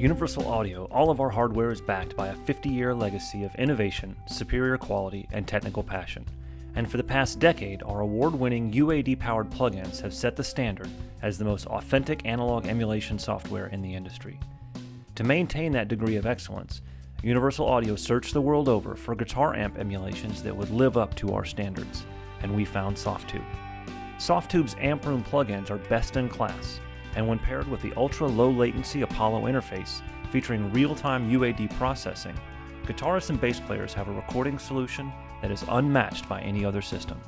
Universal Audio, all of our hardware is backed by a 50-year legacy of innovation, superior quality, and technical passion. And for the past decade, our award-winning UAD-powered plugins have set the standard as the most authentic analog emulation software in the industry. To maintain that degree of excellence, Universal Audio searched the world over for guitar amp emulations that would live up to our standards, and we found Softube. Softube's amp room plugins are best in class, and when paired with the ultra-low latency Apollo interface featuring real-time UAD processing, guitarists and bass players have a recording solution that is unmatched by any other system.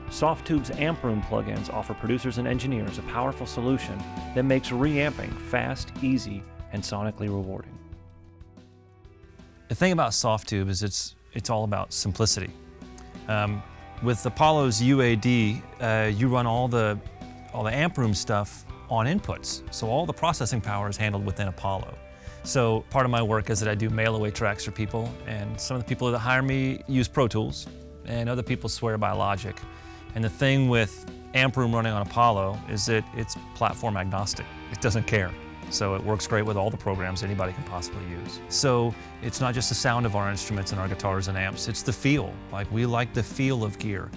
Softube's amp room plugins offer producers and engineers a powerful solution that makes reamping fast, easy, and sonically rewarding. The thing about Softube is it's all about simplicity. With Apollo's UAD, you run all the amp room stuff on inputs, so all the processing power is handled within Apollo. So part of my work is that I do mail-away tracks for people, and some of the people that hire me use Pro Tools, and other people swear by Logic. And the thing with amp room running on Apollo is that it's platform agnostic. It doesn't care. So it works great with all the programs anybody can possibly use. So it's not just the sound of our instruments and our guitars and amps, it's the feel. Like, we like the feel of gear.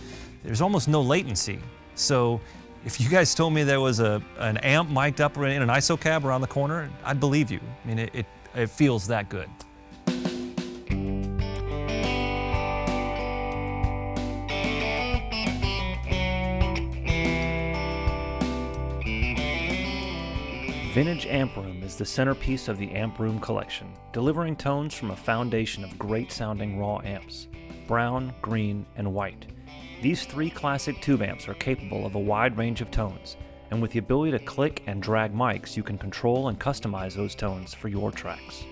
There's almost no latency. So if you guys told me there was an amp mic'd up in an ISO cab around the corner, I'd believe you. I mean, it feels that good. Vintage Amp Room is the centerpiece of the Amp Room collection, delivering tones from a foundation of great-sounding raw amps: brown, green, and white. These three classic tube amps are capable of a wide range of tones, and with the ability to click and drag mics, you can control and customize those tones for your tracks.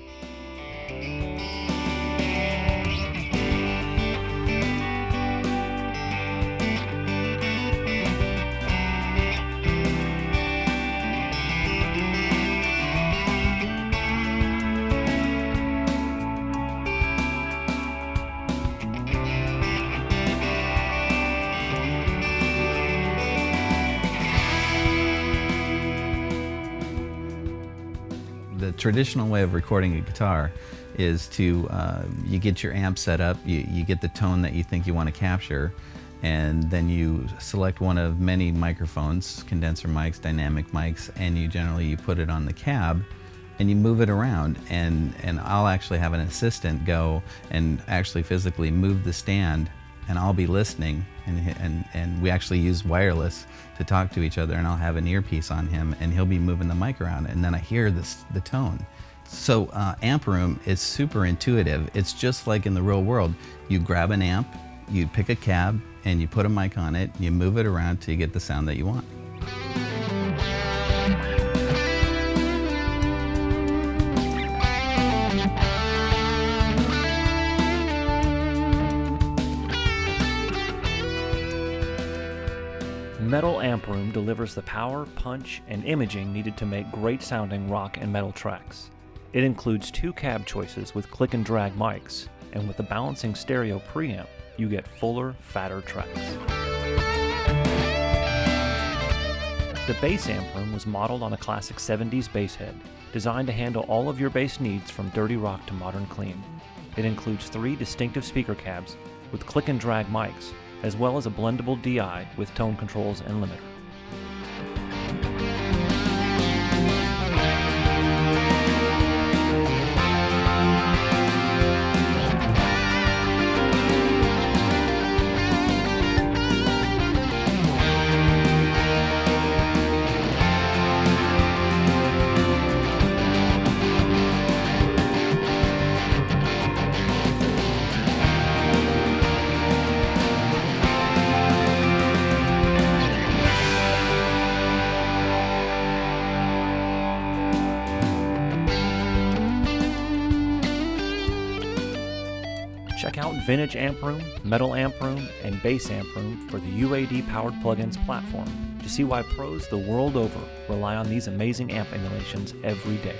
The traditional way of recording a guitar is to, you get your amp set up, you get the tone that you think you want to capture, and then you select one of many microphones, condenser mics, dynamic mics, and you put it on the cab and you move it around, and I'll actually have an assistant go and actually physically move the stand, and I'll be listening, and we actually use wireless to talk to each other, and I'll have an earpiece on him and he'll be moving the mic around, and then I hear the tone. So amp room is super intuitive. It's just like in the real world. You grab an amp, you pick a cab, and you put a mic on it, you move it around till you get the sound that you want. Metal Amp Room delivers the power, punch, and imaging needed to make great-sounding rock and metal tracks. It includes two cab choices with click and drag mics, and with the balancing stereo preamp, you get fuller, fatter tracks. The bass amp room was modeled on a classic 70s bass head, designed to handle all of your bass needs from dirty rock to modern clean. It includes 3 distinctive speaker cabs with click and drag mics, as well as a blendable DI with tone controls and limiter. Check out Vintage Amp Room, Metal Amp Room, and Bass Amp Room for the UAD-powered plugins platform to see why pros the world over rely on these amazing amp emulations every day.